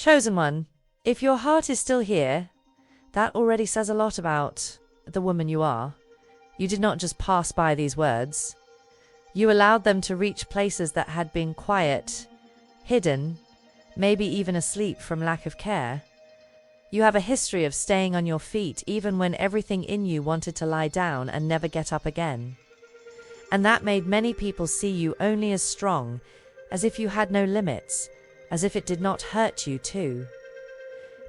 Chosen one, if your heart is still here, that already says a lot about the woman you are. You did not just pass by these words. You allowed them to reach places that had been quiet, hidden, maybe even asleep from lack of care. You have a history of staying on your feet even when everything in you wanted to lie down and never get up again. And that made many people see you only as strong, as if you had no limits, as if it did not hurt you too.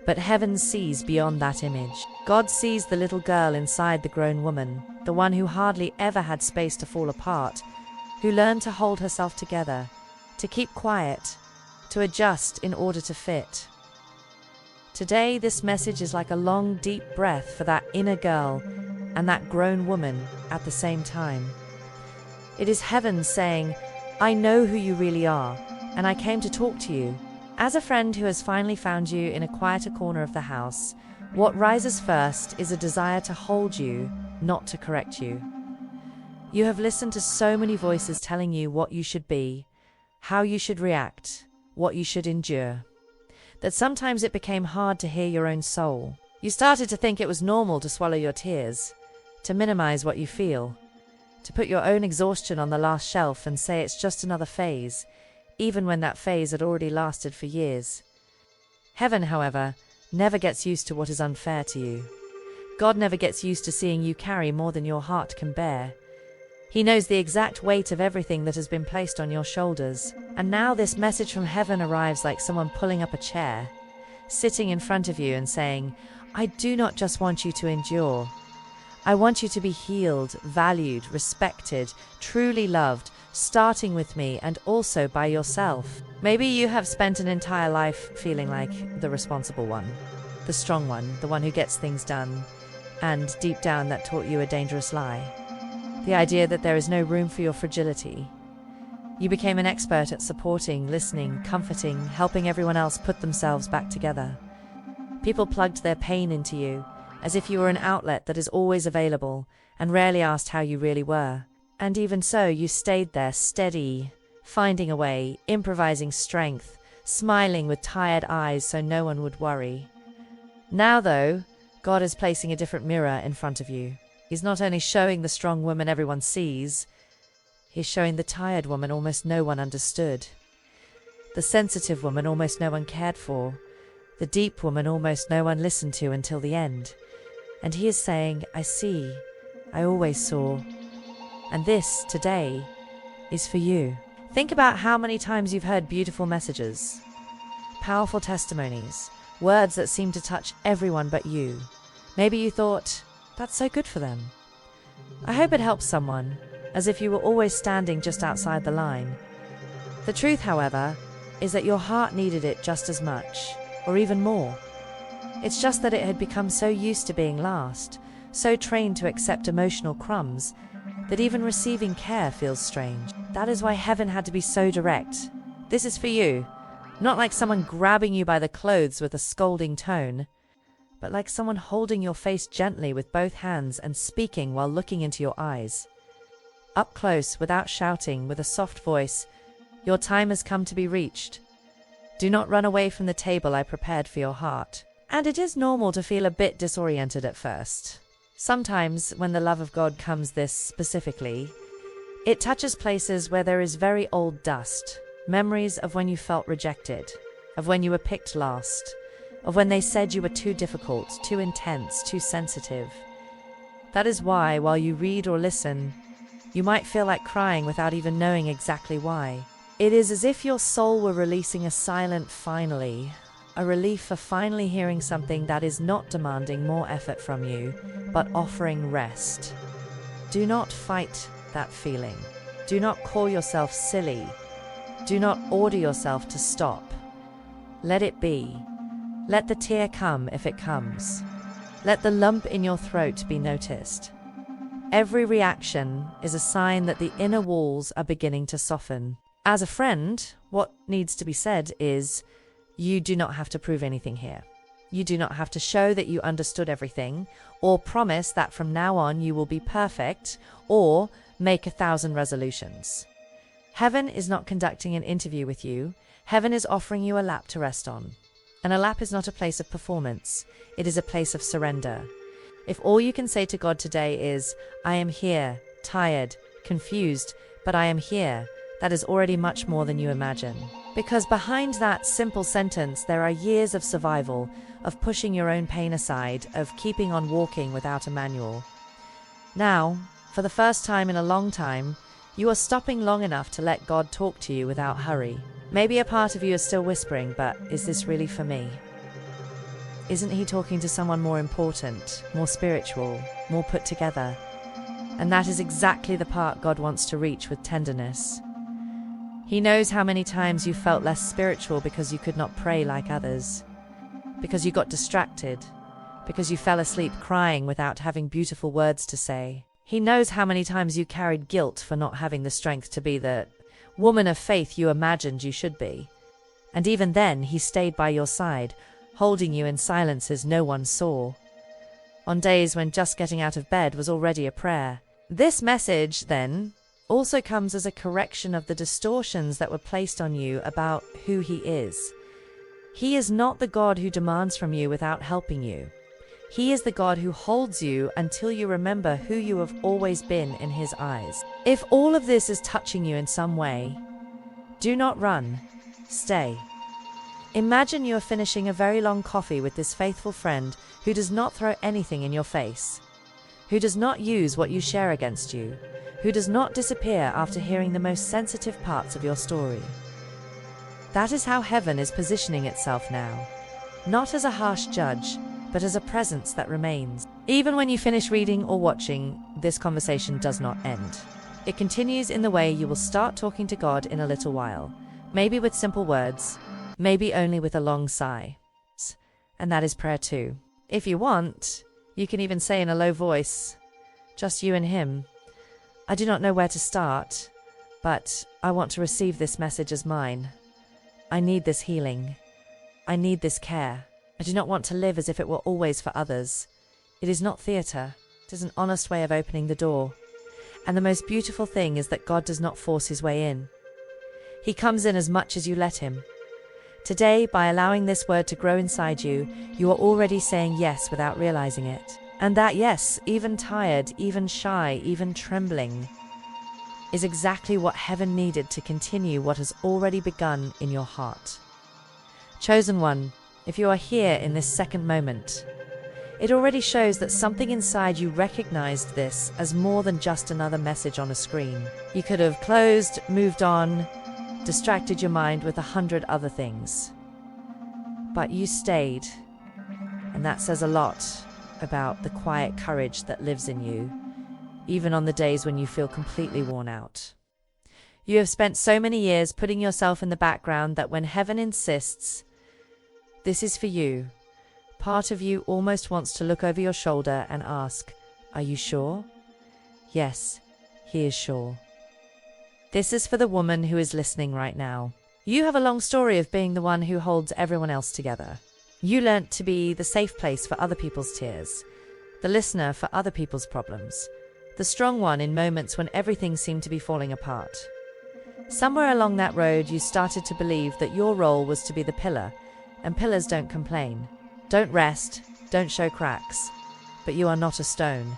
But heaven sees beyond that image. God sees the little girl inside the grown woman, the one who hardly ever had space to fall apart, who learned to hold herself together, to keep quiet, to adjust in order to fit. Today, this message is like a long, deep breath for that inner girl and that grown woman at the same time. It is heaven saying, I know who you really are, and I came to talk to you. As a friend who has finally found you in a quieter corner of the house, what rises first is a desire to hold you, not to correct you. You have listened to so many voices telling you what you should be, how you should react, what you should endure, that sometimes it became hard to hear your own soul. You started to think it was normal to swallow your tears, to minimize what you feel, to put your own exhaustion on the last shelf and say it's just another phase, even when that phase had already lasted for years. Heaven, however, never gets used to what is unfair to you. God never gets used to seeing you carry more than your heart can bear. He knows the exact weight of everything that has been placed on your shoulders. And now this message from heaven arrives like someone pulling up a chair, sitting in front of you and saying, I do not just want you to endure. I want you to be healed, valued, respected, truly loved, starting with me and also by yourself. Maybe you have spent an entire life feeling like the responsible one, the strong one, the one who gets things done, and deep down that taught you a dangerous lie. The idea that there is no room for your fragility. You became an expert at supporting, listening, comforting, helping everyone else put themselves back together. People plugged their pain into you, as if you were an outlet that is always available, and rarely asked how you really were. And even so, you stayed there, steady, finding a way, improvising strength, smiling with tired eyes so no one would worry. Now, though, God is placing a different mirror in front of you. He's not only showing the strong woman everyone sees, he's showing the tired woman almost no one understood, the sensitive woman almost no one cared for, the deep woman almost no one listened to until the end. And he is saying, I see, I always saw. And this, today, is for you. Think about how many times you've heard beautiful messages, powerful testimonies, words that seem to touch everyone but you. Maybe you thought, that's so good for them. I hope it helps someone, as if you were always standing just outside the line. The truth, however, is that your heart needed it just as much, or even more. It's just that it had become so used to being last, so trained to accept emotional crumbs, that even receiving care feels strange. That is why heaven had to be so direct. This is for you, not like someone grabbing you by the clothes with a scolding tone, but like someone holding your face gently with both hands and speaking while looking into your eyes. Up close, without shouting, with a soft voice, your time has come to be reached. Do not run away from the table I prepared for your heart. And it is normal to feel a bit disoriented at first. Sometimes, when the love of God comes this specifically, it touches places where there is very old dust, memories of when you felt rejected, of when you were picked last, of when they said you were too difficult, too intense, too sensitive. That is why, while you read or listen, you might feel like crying without even knowing exactly why. It is as if your soul were releasing a silent finally, a relief for finally hearing something that is not demanding more effort from you, but offering rest. Do not fight that feeling. Do not call yourself silly. Do not order yourself to stop. Let it be. Let the tear come if it comes. Let the lump in your throat be noticed. Every reaction is a sign that the inner walls are beginning to soften. As a friend, what needs to be said is, you do not have to prove anything here. You do not have to show that you understood everything, or promise that from now on you will be perfect, or make 1,000 resolutions. Heaven is not conducting an interview with you. Heaven is offering you a lap to rest on. And a lap is not a place of performance. It is a place of surrender. If all you can say to God today is, I am here, tired, confused, but I am here, that is already much more than you imagine. Because behind that simple sentence, there are years of survival, of pushing your own pain aside, of keeping on walking without a manual. Now, for the first time in a long time, you are stopping long enough to let God talk to you without hurry. Maybe a part of you is still whispering, but is this really for me? Isn't he talking to someone more important, more spiritual, more put together? And that is exactly the part God wants to reach with tenderness. He knows how many times you felt less spiritual because you could not pray like others, because you got distracted, because you fell asleep crying without having beautiful words to say. He knows how many times you carried guilt for not having the strength to be the woman of faith you imagined you should be. And even then, he stayed by your side, holding you in silences no one saw. On days when just getting out of bed was already a prayer. This message, then, also comes as a correction of the distortions that were placed on you about who he is. He is not the God who demands from you without helping you. He is the God who holds you until you remember who you have always been in his eyes. If all of this is touching you in some way, do not run. Stay. Imagine you are finishing a very long coffee with this faithful friend who does not throw anything in your face, who does not use what you share against you, who does not disappear after hearing the most sensitive parts of your story. That is how heaven is positioning itself now, not as a harsh judge, but as a presence that remains. Even when you finish reading or watching, this conversation does not end. It continues in the way you will start talking to God in a little while, maybe with simple words, maybe only with a long sigh. And that is prayer too. If you want, you can even say in a low voice, just you and him, I do not know where to start, but I want to receive this message as mine. I need this healing. I need this care. I do not want to live as if it were always for others. It is not theatre. It is an honest way of opening the door. And the most beautiful thing is that God does not force his way in. He comes in as much as you let him. Today, by allowing this word to grow inside you, you are already saying yes without realizing it. And that yes, even tired, even shy, even trembling, is exactly what heaven needed to continue what has already begun in your heart. Chosen one, if you are here in this second moment, it already shows that something inside you recognized this as more than just another message on a screen. You could have closed, moved on, distracted your mind with 100 other things. But you stayed, and that says a lot about the quiet courage that lives in you, even on the days when you feel completely worn out. You have spent so many years putting yourself in the background that when heaven insists, this is for you, part of you almost wants to look over your shoulder and ask, are you sure? Yes, he is sure. This is for the woman who is listening right now. You have a long story of being the one who holds everyone else together. You learnt to be the safe place for other people's tears, the listener for other people's problems, the strong one in moments when everything seemed to be falling apart. Somewhere along that road, you started to believe that your role was to be the pillar, and pillars don't complain, don't rest, don't show cracks. But you are not a stone.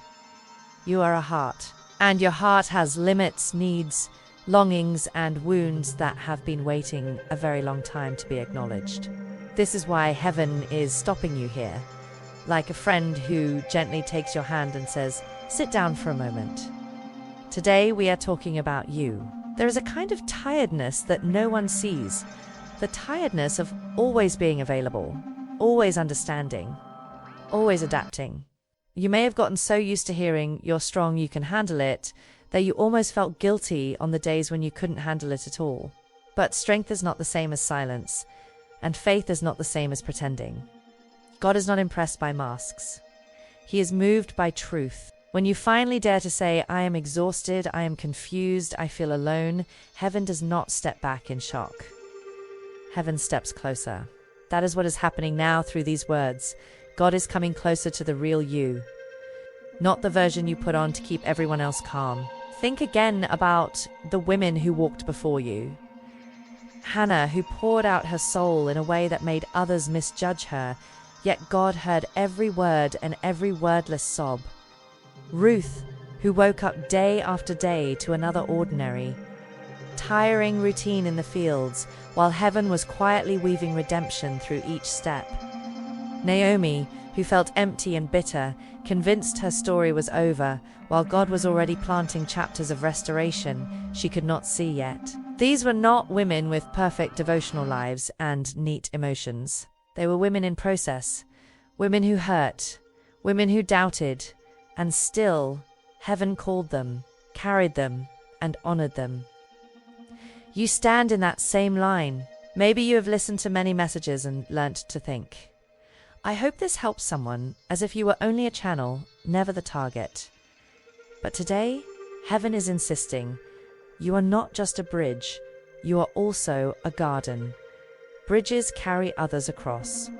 You are a heart, and your heart has limits, needs, longings, and wounds that have been waiting a very long time to be acknowledged. This is why heaven is stopping you here, like a friend who gently takes your hand and says, sit down for a moment. Today we are talking about you. There is a kind of tiredness that no one sees, the tiredness of always being available, always understanding, always adapting. You may have gotten so used to hearing, you're strong, you can handle it, that you almost felt guilty on the days when you couldn't handle it at all. But strength is not the same as silence, and faith is not the same as pretending. God is not impressed by masks. He is moved by truth. When you finally dare to say, I am exhausted, I am confused, I feel alone, heaven does not step back in shock. Heaven steps closer. That is what is happening now through these words. God is coming closer to the real you, not the version you put on to keep everyone else calm. Think again about the women who walked before you. Hannah, who poured out her soul in a way that made others misjudge her, yet God heard every word and every wordless sob. Ruth, who woke up day after day to another ordinary, tiring routine in the fields, while heaven was quietly weaving redemption through each step. Naomi, who felt empty and bitter, convinced her story was over, while God was already planting chapters of restoration she could not see yet. These were not women with perfect devotional lives and neat emotions. They were women in process, women who hurt, women who doubted, and still, heaven called them, carried them, and honored them. You stand in that same line. Maybe you have listened to many messages and learnt to think, I hope this helps someone, as if you were only a channel, never the target. But today, heaven is insisting, you are not just a bridge, you are also a garden. Bridges carry others across.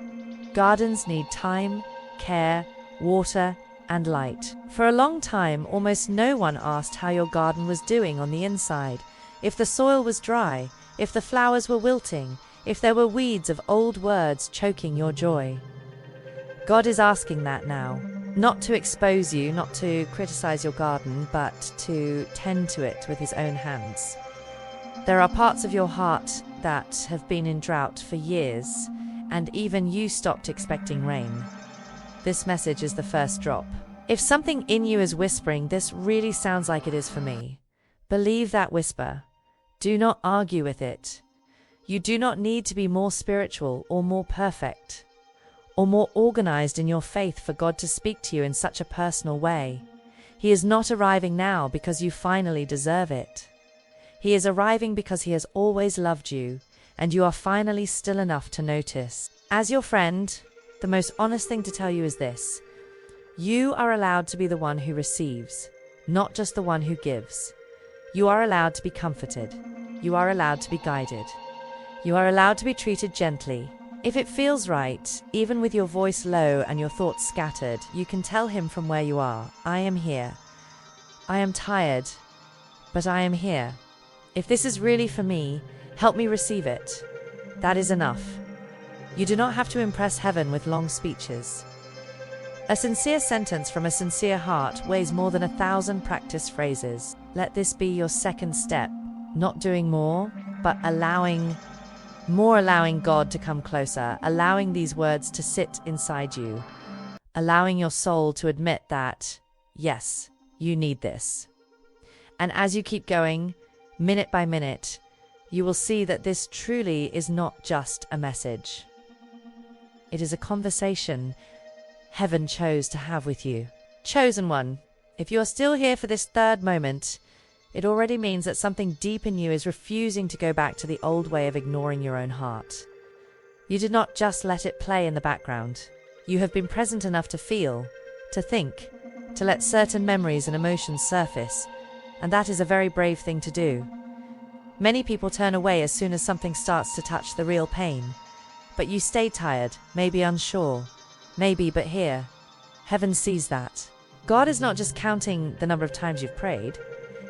Gardens need time, care, water, and light. For a long time, almost no one asked how your garden was doing on the inside, if the soil was dry, if the flowers were wilting, if there were weeds of old words choking your joy. God is asking that now, not to expose you, not to criticize your garden, but to tend to it with his own hands. There are parts of your heart that have been in drought for years, and even you stopped expecting rain. This message is the first drop. If something in you is whispering, this really sounds like it is for me, believe that whisper. Do not argue with it. You do not need to be more spiritual or more perfect or more organized in your faith for God to speak to you in such a personal way. He is not arriving now because you finally deserve it. He is arriving because he has always loved you, and you are finally still enough to notice. As your friend, the most honest thing to tell you is this: you are allowed to be the one who receives, not just the one who gives. You are allowed to be comforted. You are allowed to be guided. You are allowed to be treated gently. If it feels right, even with your voice low and your thoughts scattered, you can tell him from where you are, I am here. I am tired, but I am here. If this is really for me, help me receive it. That is enough. You do not have to impress heaven with long speeches. A sincere sentence from a sincere heart weighs more than 1,000 practiced phrases. Let this be your second step, not doing more, but allowing God to come closer, allowing these words to sit inside you, allowing your soul to admit that, yes, you need this. And as you keep going, minute by minute, you will see that this truly is not just a message. It is a conversation heaven chose to have with you. Chosen one, if you are still here for this third moment, it already means that something deep in you is refusing to go back to the old way of ignoring your own heart. You did not just let it play in the background. You have been present enough to feel, to think, to let certain memories and emotions surface, and that is a very brave thing to do. Many people turn away as soon as something starts to touch the real pain. But you stay tired, maybe unsure, maybe but here. Heaven sees that. God is not just counting the number of times you've prayed.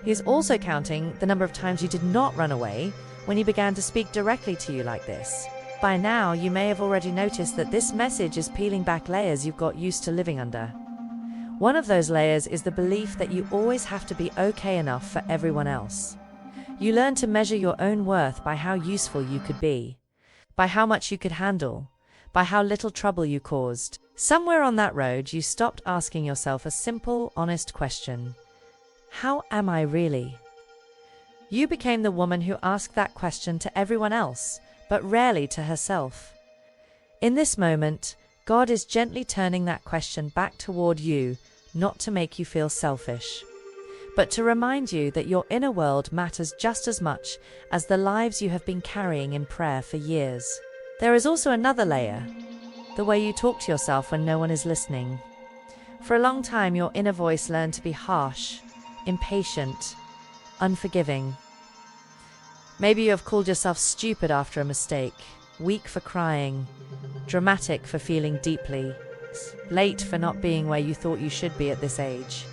He is also counting the number of times you did not run away when he began to speak directly to you like this. By now, you may have already noticed that this message is peeling back layers you've got used to living under. One of those layers is the belief that you always have to be okay enough for everyone else. You learn to measure your own worth by how useful you could be, by how much you could handle, by how little trouble you caused. Somewhere on that road, you stopped asking yourself a simple, honest question. How am I really? You became the woman who asked that question to everyone else, but rarely to herself. In this moment, God is gently turning that question back toward you, not to make you feel selfish, but to remind you that your inner world matters just as much as the lives you have been carrying in prayer for years. There is also another layer, the way you talk to yourself when no one is listening. For a long time, your inner voice learned to be harsh, impatient, unforgiving. Maybe you have called yourself stupid after a mistake, weak for crying, dramatic for feeling deeply, late for not being where you thought you should be at this age.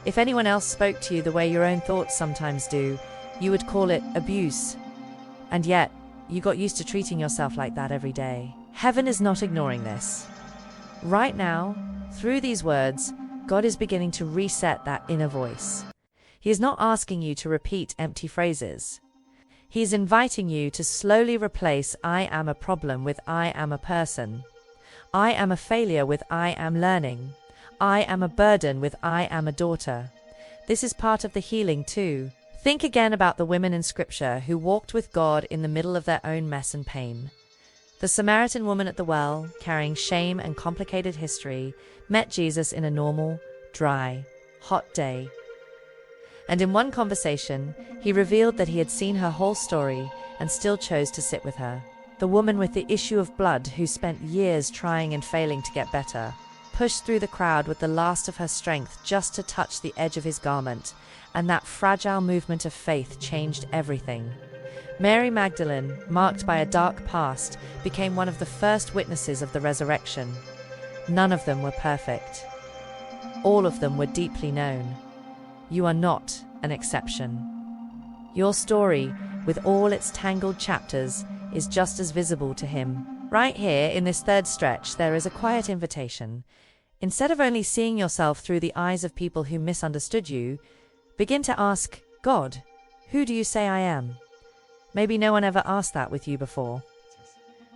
If anyone else spoke to you the way your own thoughts sometimes do, you would call it abuse. And yet, you got used to treating yourself like that every day. Heaven is not ignoring this. Right now, through these words, God is beginning to reset that inner voice. He is not asking you to repeat empty phrases. He is inviting you to slowly replace "I am a problem" with "I am a person." "I am a failure" with "I am learning." "I am a burden" with "I am a daughter." This is part of the healing too. Think again about the women in Scripture who walked with God in the middle of their own mess and pain. The Samaritan woman at the well, carrying shame and complicated history, met Jesus in a normal, dry, hot day. And in one conversation, he revealed that he had seen her whole story and still chose to sit with her. The woman with the issue of blood, who spent years trying and failing to get better, pushed through the crowd with the last of her strength just to touch the edge of his garment, and that fragile movement of faith changed everything. Mary Magdalene, marked by a dark past, became one of the first witnesses of the resurrection. None of them were perfect. All of them were deeply known. You are not an exception. Your story, with all its tangled chapters, is just as visible to him. Right here, in this third stretch, there is a quiet invitation. Instead of only seeing yourself through the eyes of people who misunderstood you, begin to ask, God, who do you say I am? Maybe no one ever asked that with you before.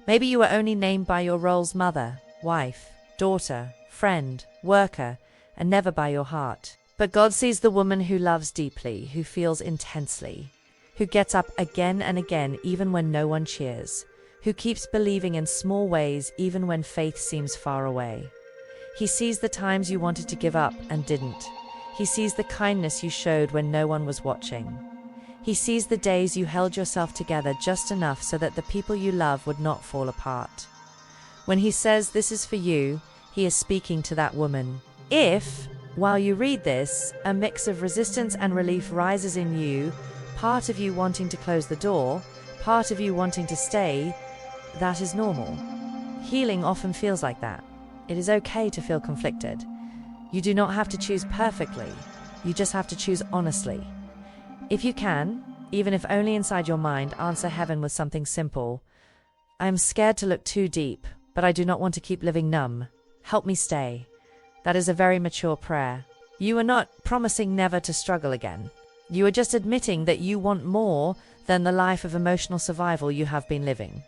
Maybe you were only named by your roles: mother, wife, daughter, friend, worker, and never by your heart. But God sees the woman who loves deeply, who feels intensely, who gets up again and again even when no one cheers, who keeps believing in small ways even when faith seems far away. He sees the times you wanted to give up and didn't. He sees the kindness you showed when no one was watching. He sees the days you held yourself together just enough so that the people you love would not fall apart. When he says this is for you, he is speaking to that woman. If, while you read this, a mix of resistance and relief rises in you, part of you wanting to close the door, part of you wanting to stay, that is normal. Healing often feels like that. It is okay to feel conflicted. You do not have to choose perfectly. You just have to choose honestly. If you can, even if only inside your mind, answer heaven with something simple. I am scared to look too deep, but I do not want to keep living numb. Help me stay. That is a very mature prayer. You are not promising never to struggle again. You are just admitting that you want more than the life of emotional survival you have been living.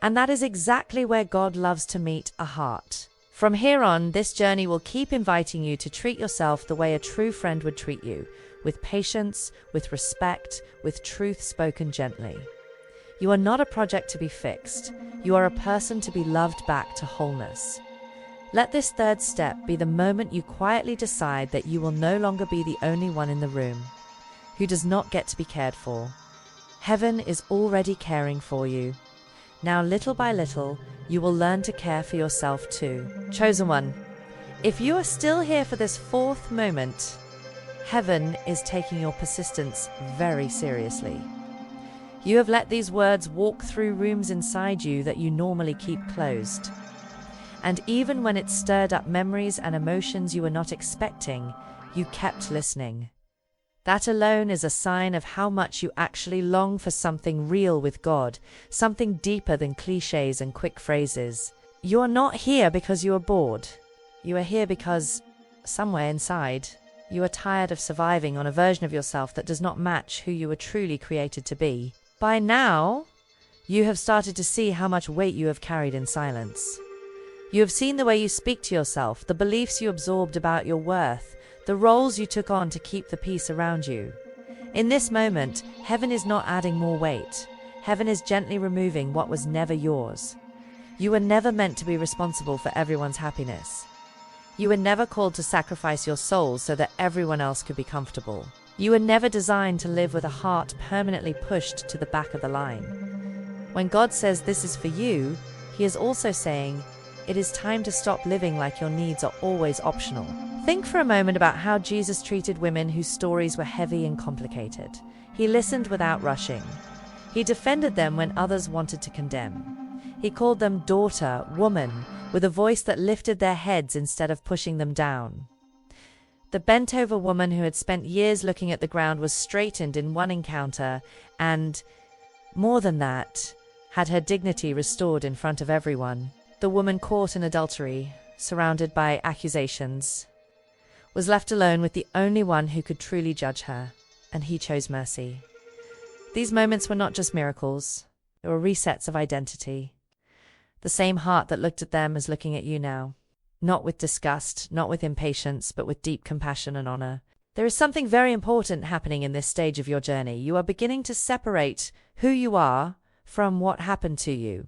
And that is exactly where God loves to meet a heart. From here on, this journey will keep inviting you to treat yourself the way a true friend would treat you, with patience, with respect, with truth spoken gently. You are not a project to be fixed. You are a person to be loved back to wholeness. Let this third step be the moment you quietly decide that you will no longer be the only one in the room who does not get to be cared for. Heaven is already caring for you. Now, little by little, you will learn to care for yourself too. Chosen one, if you are still here for this fourth moment, heaven is taking your persistence very seriously. You have let these words walk through rooms inside you that you normally keep closed. And even when it stirred up memories and emotions you were not expecting, you kept listening. That alone is a sign of how much you actually long for something real with God, something deeper than cliches and quick phrases. You are not here because you are bored. You are here because, somewhere inside, you are tired of surviving on a version of yourself that does not match who you were truly created to be. By now, you have started to see how much weight you have carried in silence. You have seen the way you speak to yourself, the beliefs you absorbed about your worth, the roles you took on to keep the peace around you. In this moment, heaven is not adding more weight. Heaven is gently removing what was never yours. You were never meant to be responsible for everyone's happiness. You were never called to sacrifice your soul so that everyone else could be comfortable. You were never designed to live with a heart permanently pushed to the back of the line. When God says this is for you, he is also saying, it is time to stop living like your needs are always optional. Think for a moment about how Jesus treated women whose stories were heavy and complicated. He listened without rushing. He defended them when others wanted to condemn. He called them daughter, woman, with a voice that lifted their heads instead of pushing them down. The bent-over woman who had spent years looking at the ground was straightened in one encounter, and More than that, had her dignity restored in front of everyone. The woman caught in adultery, surrounded by accusations, was left alone with the only one who could truly judge her, and he chose mercy. These moments were not just miracles, they were resets of identity. The same heart that looked at them is looking at you now. Not with disgust, not with impatience, but with deep compassion and honor. There is something very important happening in this stage of your journey. You are beginning to separate who you are from what happened to you.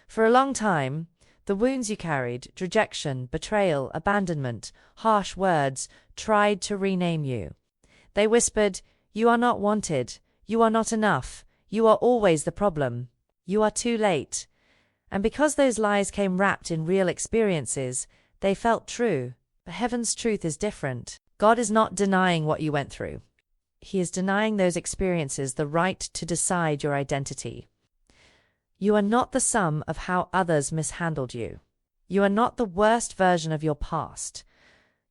For a long time, the wounds you carried, rejection, betrayal, abandonment, harsh words, tried to rename you. They whispered, "You are not wanted. You are not enough. You are always the problem. You are too late." And because those lies came wrapped in real experiences, they felt true. But heaven's truth is different. God is not denying what you went through. He is denying those experiences the right to decide your identity. You are not the sum of how others mishandled you. You are not the worst version of your past.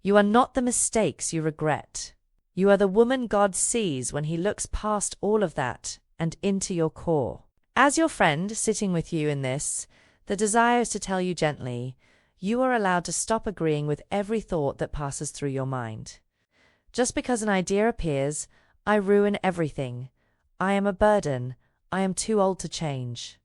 You are not the mistakes you regret. You are the woman God sees when He looks past all of that and into your core. As your friend sitting with you in this, the desire is to tell you gently, you are allowed to stop agreeing with every thought that passes through your mind. Just because an idea appears, I ruin everything. I am a burden. I am too old to change.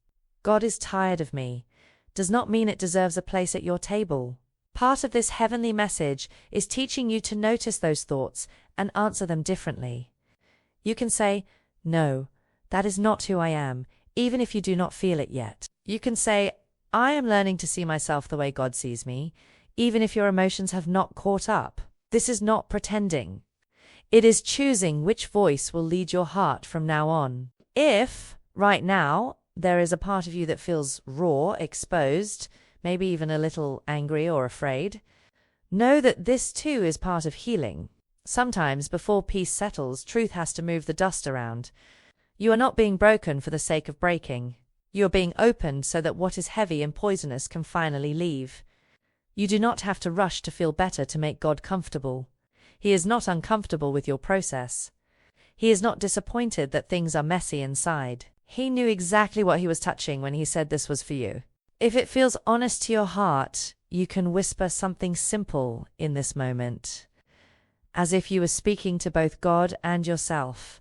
God is tired of me, does not mean it deserves a place at your table. Part of this heavenly message is teaching you to notice those thoughts and answer them differently. You can say, "No, that is not who I am," even if you do not feel it yet. You can say, "I am learning to see myself the way God sees me," even if your emotions have not caught up. This is not pretending. It is choosing which voice will lead your heart from now on. If, right now, there is a part of you that feels raw, exposed, maybe even a little angry or afraid, know that this too is part of healing. Sometimes, before peace settles, truth has to move the dust around. You are not being broken for the sake of breaking. You are being opened so that what is heavy and poisonous can finally leave. You do not have to rush to feel better to make God comfortable. He is not uncomfortable with your process. He is not disappointed that things are messy inside. He knew exactly what He was touching when He said this was for you. If it feels honest to your heart, you can whisper something simple in this moment, as if you were speaking to both God and yourself.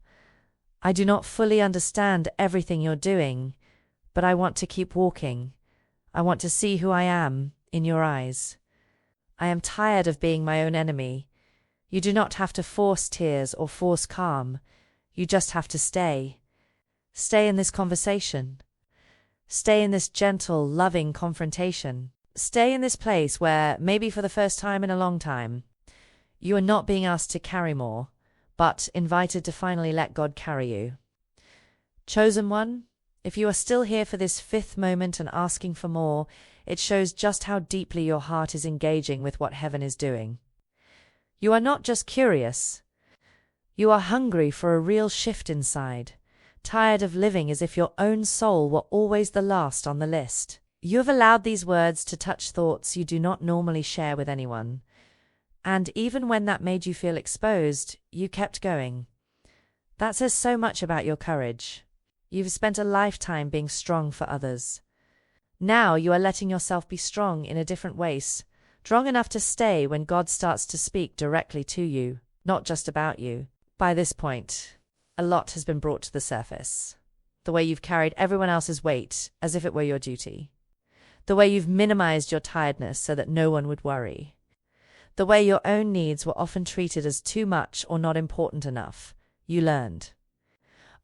I do not fully understand everything you're doing, but I want to keep walking. I want to see who I am in your eyes. I am tired of being my own enemy. You do not have to force tears or force calm. You just have to stay. Stay in this conversation. Stay in this gentle, loving confrontation. Stay in this place where, maybe for the first time in a long time, you are not being asked to carry more, but invited to finally let God carry you. Chosen one, if you are still here for this fifth moment and asking for more, it shows just how deeply your heart is engaging with what heaven is doing. You are not just curious. You are hungry for a real shift inside, tired of living as if your own soul were always the last on the list. You have allowed these words to touch thoughts you do not normally share with anyone. And even when that made you feel exposed, you kept going. That says so much about your courage. You've spent a lifetime being strong for others. Now you are letting yourself be strong in a different way, strong enough to stay when God starts to speak directly to you, not just about you. By this point, a lot has been brought to the surface. The way you've carried everyone else's weight as if it were your duty. The way you've minimized your tiredness so that no one would worry. The way your own needs were often treated as too much or not important enough. You learned,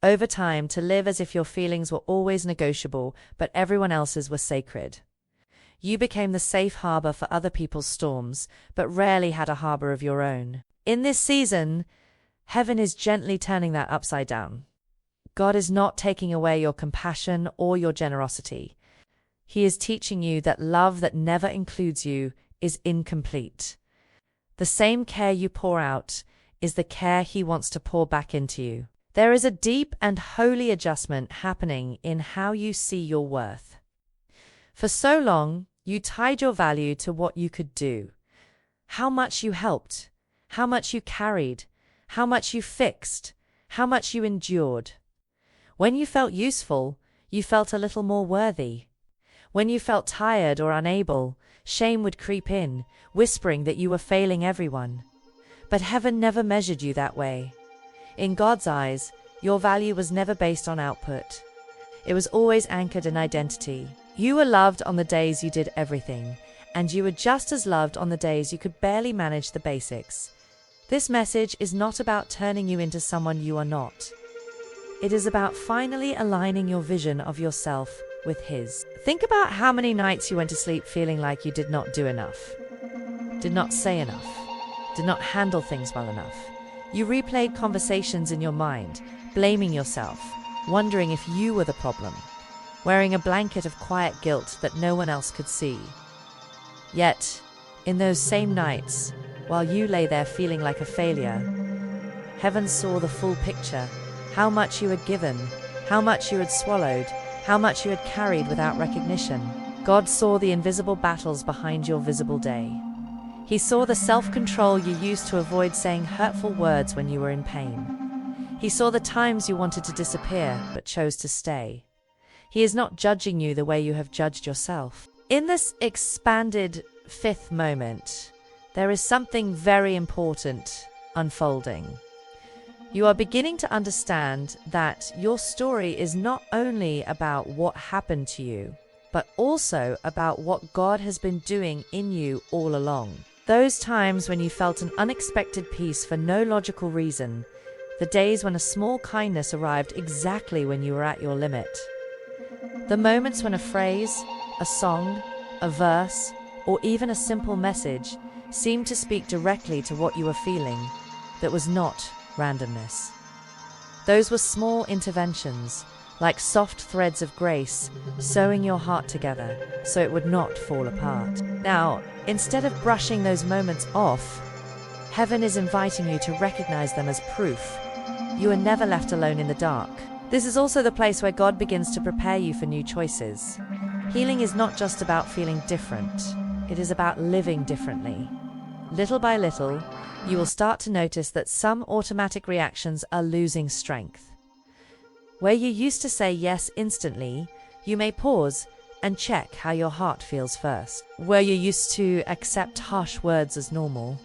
over time, to live as if your feelings were always negotiable, but everyone else's were sacred. You became the safe harbor for other people's storms, but rarely had a harbor of your own. In this season, heaven is gently turning that upside down. God is not taking away your compassion or your generosity. He is teaching you that love that never includes you is incomplete. The same care you pour out is the care He wants to pour back into you. There is a deep and holy adjustment happening in how you see your worth. For so long, you tied your value to what you could do, how much you helped, how much you carried, how much you fixed, how much you endured. When you felt useful, you felt a little more worthy. When you felt tired or unable, shame would creep in, whispering that you were failing everyone. But heaven never measured you that way. In God's eyes, your value was never based on output. It was always anchored in identity. You were loved on the days you did everything, and you were just as loved on the days you could barely manage the basics. This message is not about turning you into someone you are not. It is about finally aligning your vision of yourself with His. Think about how many nights you went to sleep feeling like you did not do enough, did not say enough, did not handle things well enough. You replayed conversations in your mind, blaming yourself, wondering if you were the problem, wearing a blanket of quiet guilt that no one else could see. Yet, in those same nights, while you lay there feeling like a failure, heaven saw the full picture, how much you had given, how much you had swallowed, how much you had carried without recognition. God saw the invisible battles behind your visible day. He saw the self-control you used to avoid saying hurtful words when you were in pain. He saw the times you wanted to disappear but chose to stay. He is not judging you the way you have judged yourself. In this expanded fifth moment, there is something very important unfolding. You are beginning to understand that your story is not only about what happened to you, but also about what God has been doing in you all along. Those times when you felt an unexpected peace for no logical reason, the days when a small kindness arrived exactly when you were at your limit. The moments when a phrase, a song, a verse, or even a simple message seemed to speak directly to what you were feeling, that was not randomness. Those were small interventions, like soft threads of grace, sewing your heart together so it would not fall apart. Now, instead of brushing those moments off, heaven is inviting you to recognize them as proof. You are never left alone in the dark. This is also the place where God begins to prepare you for new choices. Healing is not just about feeling different. It is about living differently. Little by little, you will start to notice that some automatic reactions are losing strength. Where you used to say yes instantly, you may pause and check how your heart feels first. Where you used to accept harsh words as normal,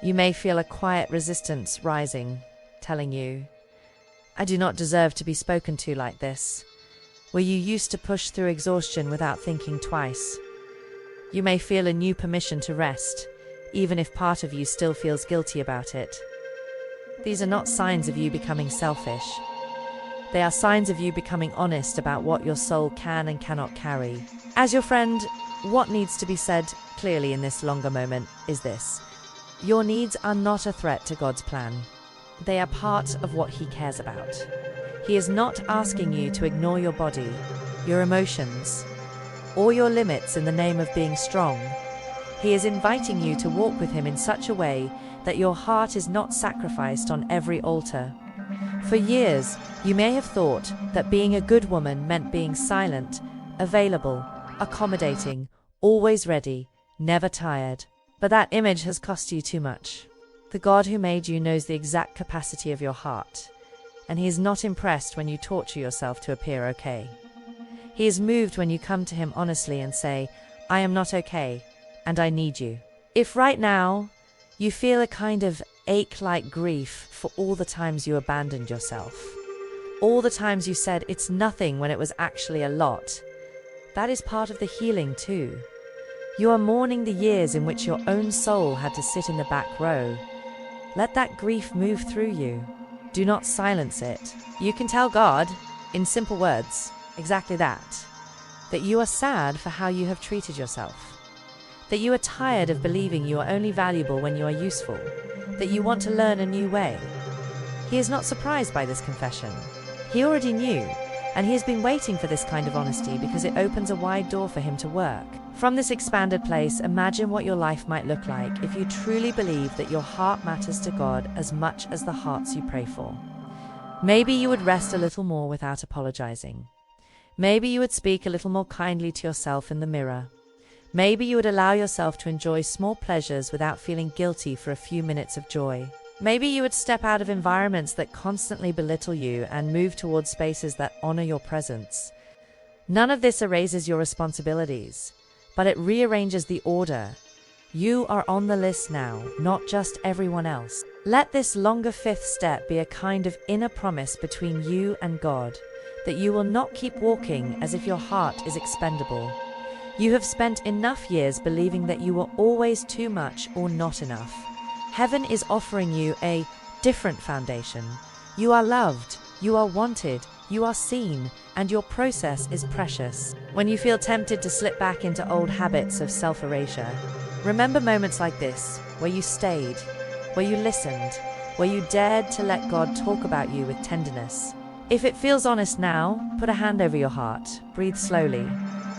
you may feel a quiet resistance rising, telling you, "I do not deserve to be spoken to like this." Where you used to push through exhaustion without thinking twice, you may feel a new permission to rest, even if part of you still feels guilty about it. These are not signs of you becoming selfish. They are signs of you becoming honest about what your soul can and cannot carry. As your friend, what needs to be said clearly in this longer moment is this: your needs are not a threat to God's plan. They are part of what He cares about. He is not asking you to ignore your body, your emotions, or your limits in the name of being strong. He is inviting you to walk with Him in such a way that your heart is not sacrificed on every altar. For years, you may have thought that being a good woman meant being silent, available, accommodating, always ready, never tired. But that image has cost you too much. The God who made you knows the exact capacity of your heart, and He is not impressed when you torture yourself to appear okay. He is moved when you come to Him honestly and say, "I am not okay, and I need you." If right now you feel a kind of ache-like grief for all the times you abandoned yourself, all the times you said it's nothing when it was actually a lot, that is part of the healing too. You are mourning the years in which your own soul had to sit in the back row. Let that grief move through you. Do not silence it. You can tell God, in simple words, exactly that you are sad for how you have treated yourself, that you are tired of believing you are only valuable when you are useful, that you want to learn a new way. He is not surprised by this confession. He already knew, and He has been waiting for this kind of honesty because it opens a wide door for Him to work. From this expanded place, imagine what your life might look like if you truly believe that your heart matters to God as much as the hearts you pray for. Maybe you would rest a little more without apologizing. Maybe you would speak a little more kindly to yourself in the mirror. Maybe you would allow yourself to enjoy small pleasures without feeling guilty for a few minutes of joy. Maybe you would step out of environments that constantly belittle you and move towards spaces that honor your presence. None of this erases your responsibilities, but it rearranges the order. You are on the list now, not just everyone else. Let this longer fifth step be a kind of inner promise between you and God, that you will not keep walking as if your heart is expendable. You have spent enough years believing that you were always too much or not enough. Heaven is offering you a different foundation. You are loved, you are wanted, you are seen, and your process is precious. When you feel tempted to slip back into old habits of self-erasure, remember moments like this, where you stayed, where you listened, where you dared to let God talk about you with tenderness. If it feels honest now, put a hand over your heart, breathe slowly,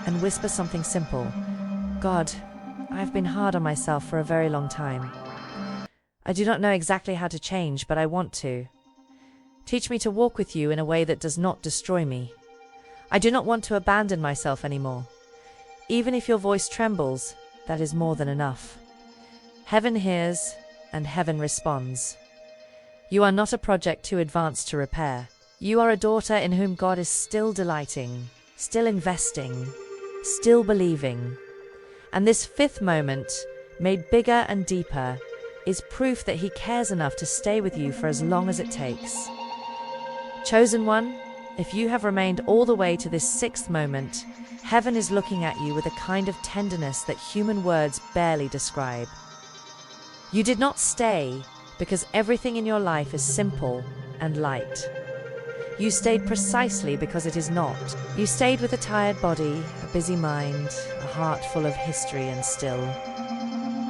and whisper something simple. God, I've been hard on myself for a very long time. I do not know exactly how to change, but I want to. Teach me to walk with you in a way that does not destroy me. I do not want to abandon myself anymore. Even if your voice trembles, that is more than enough. Heaven hears, and heaven responds. You are not a project too advanced to repair. You are a daughter in whom God is still delighting, still investing, still believing. And this fifth moment, made bigger and deeper, is proof that He cares enough to stay with you for as long as it takes. Chosen one, if you have remained all the way to this sixth moment, heaven is looking at you with a kind of tenderness that human words barely describe. You did not stay because everything in your life is simple and light. You stayed precisely because it is not. You stayed with a tired body, a busy mind, a heart full of history and still.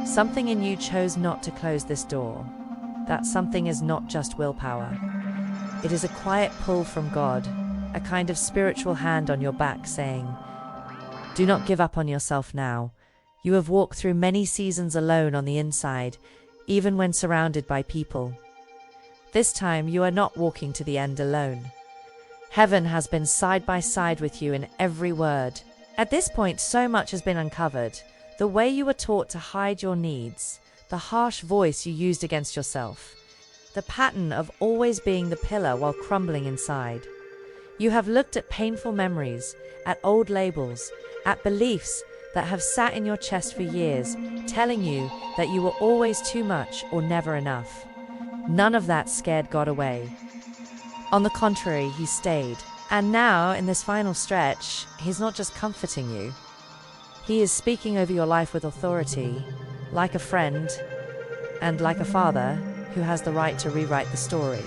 Something in you chose not to close this door. That something is not just willpower. It is a quiet pull from God, a kind of spiritual hand on your back saying, do not give up on yourself now. You have walked through many seasons alone on the inside, even when surrounded by people. This time you are not walking to the end alone. Heaven has been side by side with you in every word. At this point, so much has been uncovered. The way you were taught to hide your needs, the harsh voice you used against yourself, the pattern of always being the pillar while crumbling inside. You have looked at painful memories, at old labels, at beliefs that have sat in your chest for years, telling you that you were always too much or never enough. None of that scared God away. On the contrary, He stayed. And now, in this final stretch, He's not just comforting you. He is speaking over your life with authority, like a friend, and like a father who has the right to rewrite the story.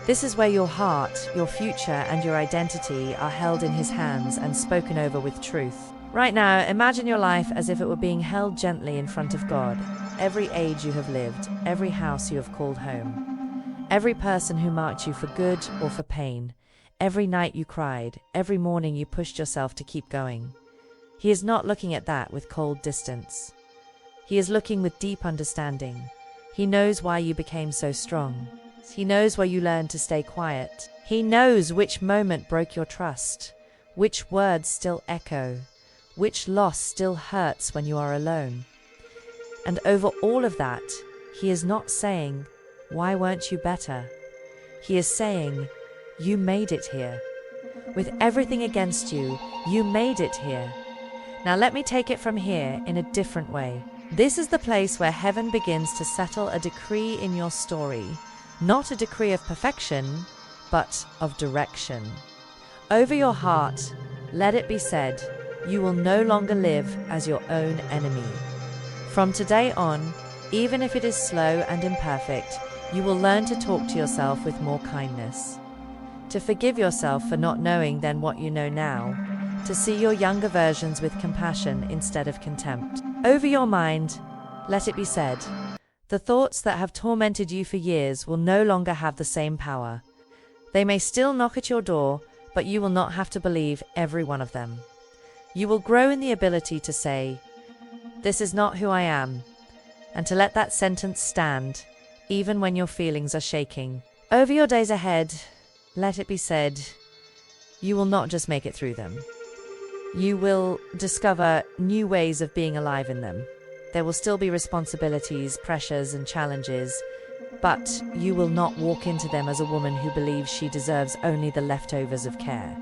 This is where your heart, your future, and your identity are held in His hands and spoken over with truth. Right now, imagine your life as if it were being held gently in front of God. Every age you have lived, every house you have called home, every person who marked you for good or for pain, every night you cried, every morning you pushed yourself to keep going. He is not looking at that with cold distance. He is looking with deep understanding. He knows why you became so strong. He knows why you learned to stay quiet. He knows which moment broke your trust, which words still echo, which loss still hurts when you are alone. And over all of that, He is not saying, why weren't you better? He is saying, you made it here. With everything against you, you made it here. Now let me take it from here in a different way. This is the place where heaven begins to settle a decree in your story, not a decree of perfection, but of direction. Over your heart, let it be said, you will no longer live as your own enemy. From today on, even if it is slow and imperfect, you will learn to talk to yourself with more kindness, to forgive yourself for not knowing then what you know now, to see your younger versions with compassion instead of contempt. Over your mind, let it be said, the thoughts that have tormented you for years will no longer have the same power. They may still knock at your door, but you will not have to believe every one of them. You will grow in the ability to say, this is not who I am, and to let that sentence stand, even when your feelings are shaking. Over your days ahead, let it be said, you will not just make it through them. You will discover new ways of being alive in them. There will still be responsibilities, pressures, and challenges, but you will not walk into them as a woman who believes she deserves only the leftovers of care.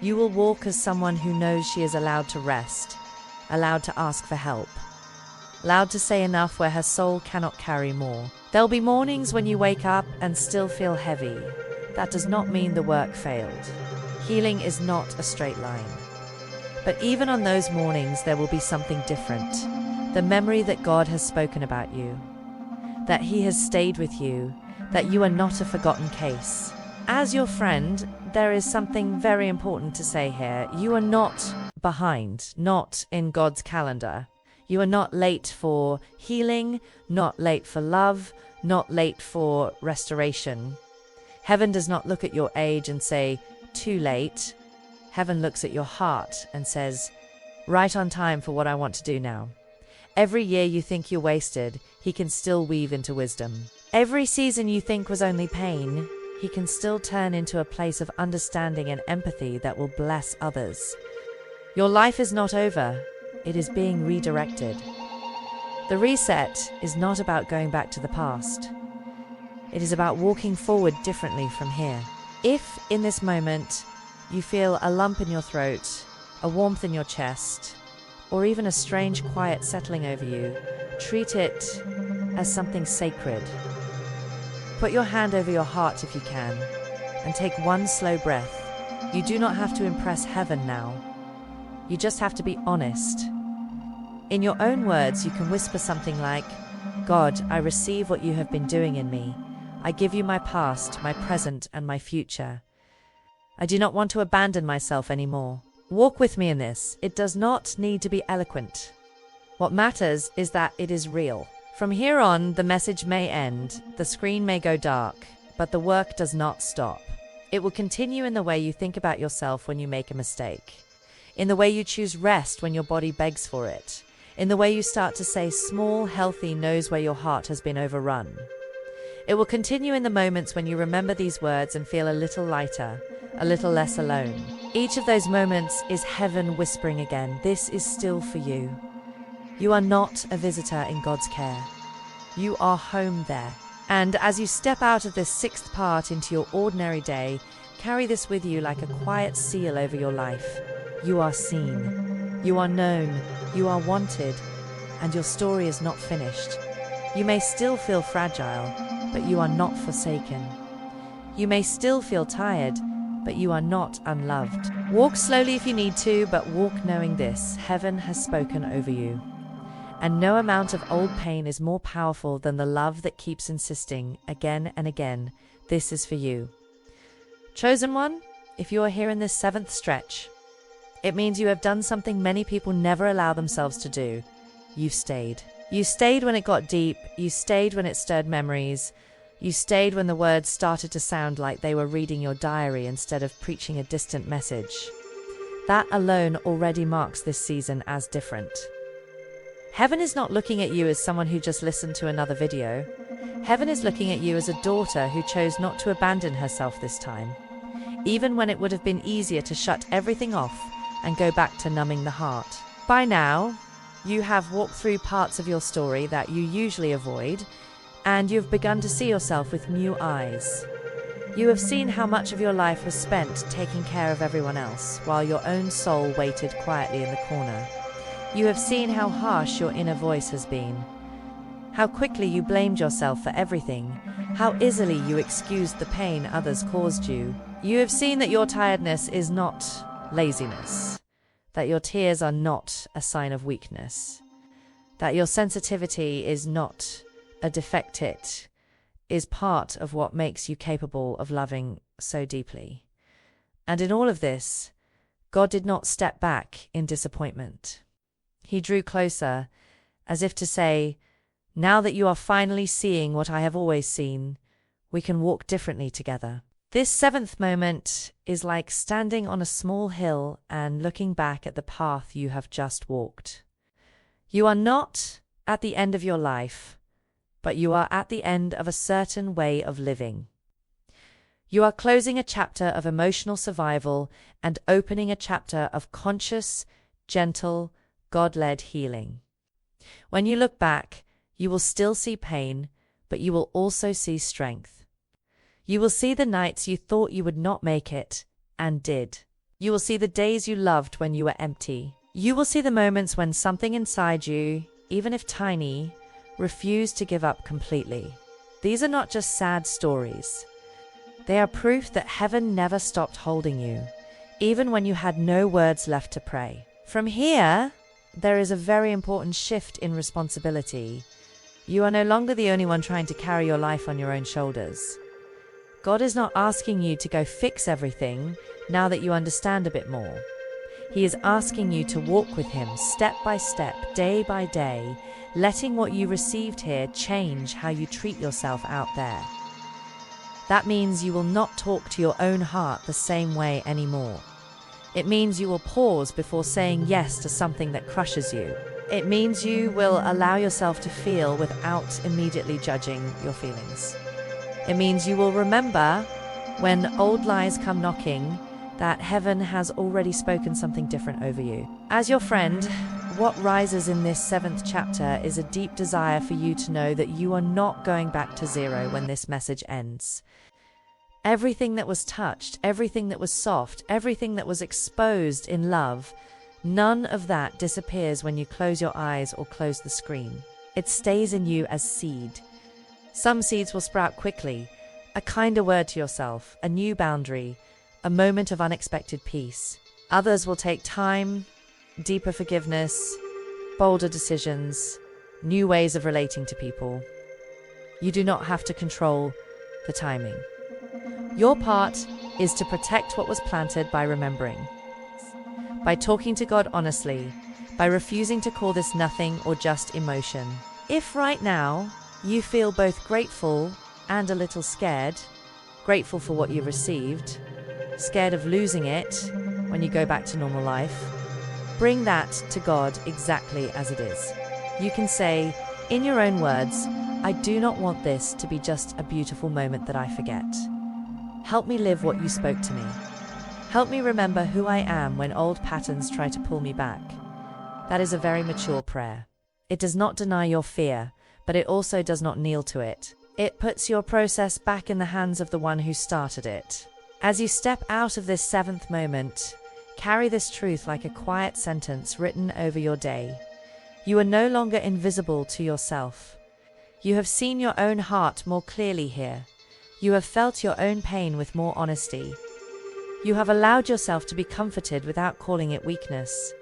You will walk as someone who knows she is allowed to rest, allowed to ask for help, allowed to say enough where her soul cannot carry more. There'll be mornings when you wake up and still feel heavy. That does not mean the work failed. Healing is not a straight line. But even on those mornings, there will be something different. The memory that God has spoken about you, that He has stayed with you, that you are not a forgotten case. As your friend, there is something very important to say here. You are not behind, not in God's calendar. You are not late for healing, not late for love, not late for restoration. Heaven does not look at your age and say, too late. Heaven looks at your heart and says, right on time for what I want to do now. Every year you think you're wasted, He can still weave into wisdom. Every season you think was only pain, He can still turn into a place of understanding and empathy that will bless others. Your life is not over. It is being redirected. The reset is not about going back to the past. It is about walking forward differently from here. If, in this moment, you feel a lump in your throat, a warmth in your chest, or even a strange quiet settling over you, treat it as something sacred. Put your hand over your heart if you can, and take one slow breath. You do not have to impress heaven now. You just have to be honest. In your own words, you can whisper something like, God, I receive what you have been doing in me. I give you my past, my present, and my future. I do not want to abandon myself anymore. Walk with me in this. It does not need to be eloquent. What matters is that it is real. From here on, the message may end, the screen may go dark, but the work does not stop. It will continue in the way you think about yourself when you make a mistake, in the way you choose rest when your body begs for it, in the way you start to say small, healthy no's where your heart has been overrun. It will continue in the moments when you remember these words and feel a little lighter, a little less alone. Each of those moments is heaven whispering again, this is still for you. You are not a visitor in God's care. You are home there. And as you step out of this sixth part into your ordinary day, carry this with you like a quiet seal over your life. You are seen. You are known. You are wanted. And your story is not finished. You may still feel fragile, but you are not forsaken. You may still feel tired, but you are not unloved. Walk slowly if you need to, but walk knowing this: heaven has spoken over you. And no amount of old pain is more powerful than the love that keeps insisting again and again, this is for you. Chosen one, if you are here in this seventh stretch, it means you have done something many people never allow themselves to do. You've stayed. You stayed when it got deep. You stayed when it stirred memories. You stayed when the words started to sound like they were reading your diary instead of preaching a distant message. That alone already marks this season as different. Heaven is not looking at you as someone who just listened to another video. Heaven is looking at you as a daughter who chose not to abandon herself this time, even when it would have been easier to shut everything off and go back to numbing the heart. By now, you have walked through parts of your story that you usually avoid, and you've begun to see yourself with new eyes. You have seen how much of your life was spent taking care of everyone else, while your own soul waited quietly in the corner. You have seen how harsh your inner voice has been, how quickly you blamed yourself for everything, how easily you excused the pain others caused you. You have seen that your tiredness is not laziness, that your tears are not a sign of weakness, that your sensitivity is not a defect, it is part of what makes you capable of loving so deeply. And in all of this, God did not step back in disappointment. He drew closer, as if to say, now that you are finally seeing what I have always seen, we can walk differently together. This seventh moment is like standing on a small hill and looking back at the path you have just walked. You are not at the end of your life, but you are at the end of a certain way of living. You are closing a chapter of emotional survival and opening a chapter of conscious, gentle, God-led healing. When you look back, you will still see pain, but you will also see strength. You will see the nights you thought you would not make it, and did. You will see the days you loved when you were empty. You will see the moments when something inside you, even if tiny, refused to give up completely. These are not just sad stories. They are proof that heaven never stopped holding you, even when you had no words left to pray. From here, there is a very important shift in responsibility. You are no longer the only one trying to carry your life on your own shoulders. God is not asking you to go fix everything now that you understand a bit more. He is asking you to walk with Him step by step, day by day, letting what you received here change how you treat yourself out there. That means you will not talk to your own heart the same way anymore. It means you will pause before saying yes to something that crushes you. It means you will allow yourself to feel without immediately judging your feelings. It means you will remember, when old lies come knocking, that heaven has already spoken something different over you. As your friend, what rises in this 7th chapter is a deep desire for you to know that you are not going back to zero when this message ends. Everything that was touched, everything that was soft, everything that was exposed in love, none of that disappears when you close your eyes or close the screen. It stays in you as seed. Some seeds will sprout quickly, a kinder word to yourself, a new boundary, a moment of unexpected peace. Others will take time, deeper forgiveness, bolder decisions, new ways of relating to people. You do not have to control the timing. Your part is to protect what was planted by remembering, by talking to God honestly, by refusing to call this nothing or just emotion. If right now you feel both grateful and a little scared, grateful for what you've received, scared of losing it when you go back to normal life, bring that to God exactly as it is. You can say, in your own words, I do not want this to be just a beautiful moment that I forget. Help me live what you spoke to me. Help me remember who I am when old patterns try to pull me back. That is a very mature prayer. It does not deny your fear, but it also does not kneel to it. It puts your process back in the hands of the one who started it. As you step out of this 7th moment, carry this truth like a quiet sentence written over your day. You are no longer invisible to yourself. You have seen your own heart more clearly here. You have felt your own pain with more honesty. You have allowed yourself to be comforted without calling it weakness.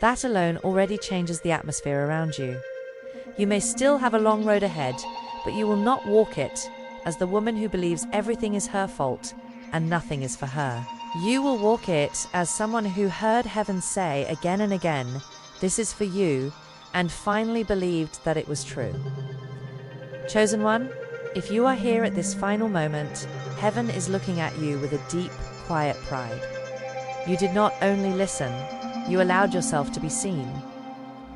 That alone already changes the atmosphere around you. You may still have a long road ahead, but you will not walk it as the woman who believes everything is her fault and nothing is for her. You will walk it as someone who heard heaven say again and again, "This is for you," and finally believed that it was true. Chosen one, if you are here at this final moment, heaven is looking at you with a deep, quiet pride. You did not only listen, you allowed yourself to be seen.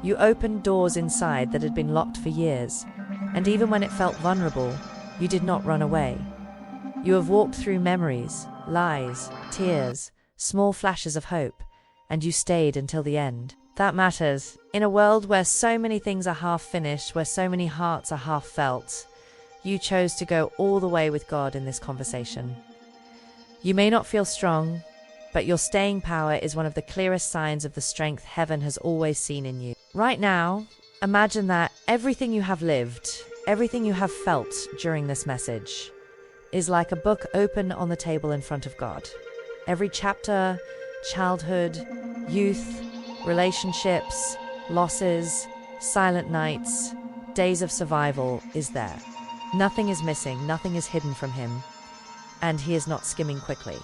You opened doors inside that had been locked for years, and even when it felt vulnerable, you did not run away. You have walked through memories, lies, tears, small flashes of hope, and you stayed until the end. That matters. In a world where so many things are half finished, where so many hearts are half felt, you chose to go all the way with God in this conversation. You may not feel strong, but your staying power is one of the clearest signs of the strength heaven has always seen in you. Right now, imagine that everything you have lived, everything you have felt during this message, is like a book open on the table in front of God. Every chapter, childhood, youth, relationships, losses, silent nights, days of survival is there. Nothing is missing, nothing is hidden from him, and he is not skimming quickly.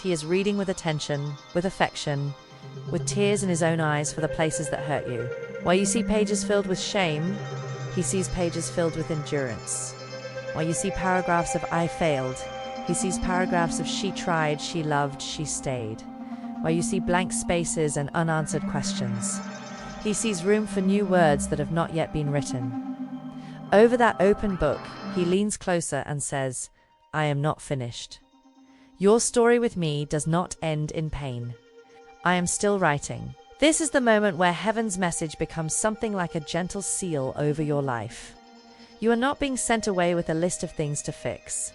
He is reading with attention, with affection, with tears in his own eyes for the places that hurt you. While you see pages filled with shame, he sees pages filled with endurance. While you see paragraphs of "I failed," he sees paragraphs of "She tried, she loved, she stayed." While you see blank spaces and unanswered questions, he sees room for new words that have not yet been written. Over that open book, he leans closer and says, "I am not finished. Your story with me does not end in pain. I am still writing." This is the moment where heaven's message becomes something like a gentle seal over your life. You are not being sent away with a list of things to fix.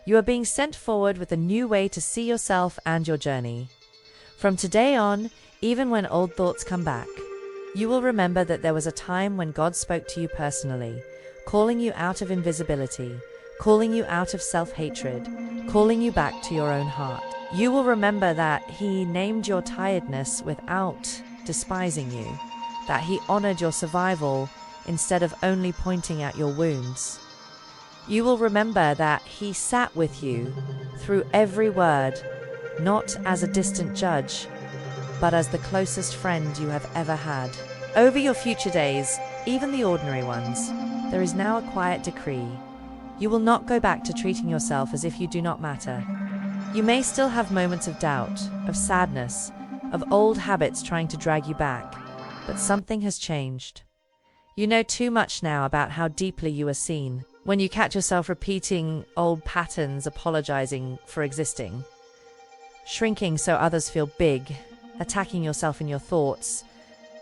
You are being sent forward with a new way to see yourself and your journey. From today on, even when old thoughts come back, you will remember that there was a time when God spoke to you personally, calling you out of invisibility, calling you out of self-hatred, calling you back to your own heart. You will remember that He named your tiredness without despising you, that He honored your survival instead of only pointing at your wounds. You will remember that He sat with you through every word, not as a distant judge, but as the closest friend you have ever had. Over your future days, even the ordinary ones, there is now a quiet decree. You will not go back to treating yourself as if you do not matter. You may still have moments of doubt, of sadness, of old habits trying to drag you back, but something has changed. You know too much now about how deeply you are seen. When you catch yourself repeating old patterns, apologizing for existing, shrinking so others feel big, attacking yourself in your thoughts,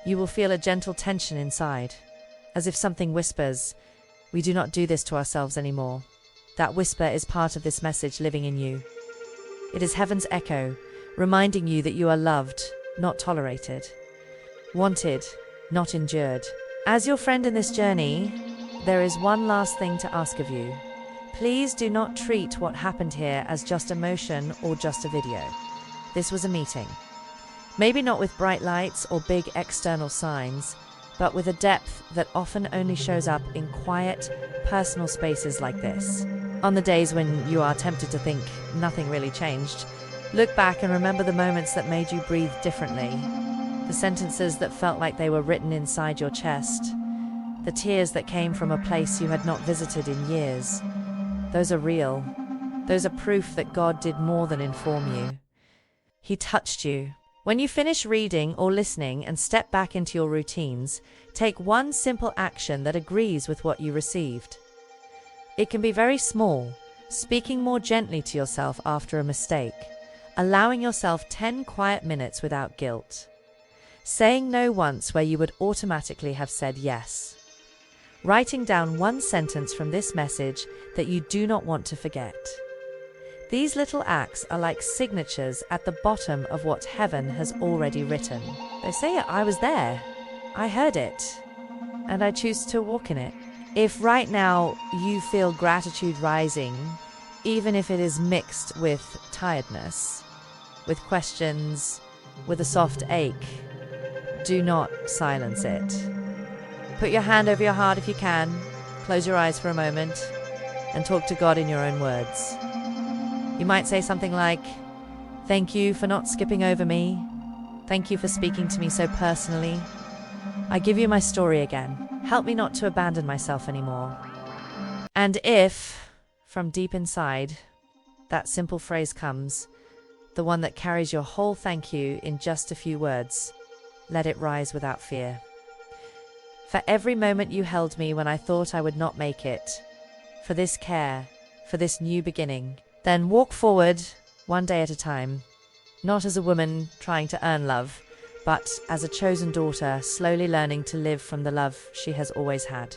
you will feel a gentle tension inside, as if something whispers, "We do not do this to ourselves anymore." That whisper is part of this message living in you. It is heaven's echo, reminding you that you are loved, not tolerated, wanted, not endured. As your friend in this journey, there is one last thing to ask of you. Please do not treat what happened here as just emotion or just a video. This was a meeting. Maybe not with bright lights or big external signs, but with a depth that often only shows up in quiet, personal spaces like this. On the days when you are tempted to think nothing really changed, look back and remember the moments that made you breathe differently, the sentences that felt like they were written inside your chest, the tears that came from a place you had not visited in years. Those are real. Those are proof that God did more than inform you. He touched you. When you finish reading or listening and step back into your routines, take one simple action that agrees with what you received. It can be very small, speaking more gently to yourself after a mistake, allowing yourself 10 quiet minutes without guilt, saying no once where you would automatically have said yes, writing down one sentence from this message that you do not want to forget. These little acts are like signatures at the bottom of what heaven has already written. They say, "I was there, I heard it, and I choose to walk in it." If right now you feel gratitude rising, even if it is mixed with tiredness, with questions, with a soft ache, do not silence it. Put your hand over your heart if you can, close your eyes for a moment, and talk to God in your own words. You might say something like, "Thank you for not skipping over me. Thank you for speaking to me so personally. I give you my story again. Help me not to abandon myself anymore." And if, from deep inside, that simple phrase comes, the one that carries your whole thank you in just a few words, let it rise without fear. For every moment you held me when I thought I would not make it, for this care, for this new beginning, then walk forward, one day at a time, not as a woman trying to earn love, but as a chosen daughter slowly learning to live from the love she has always had.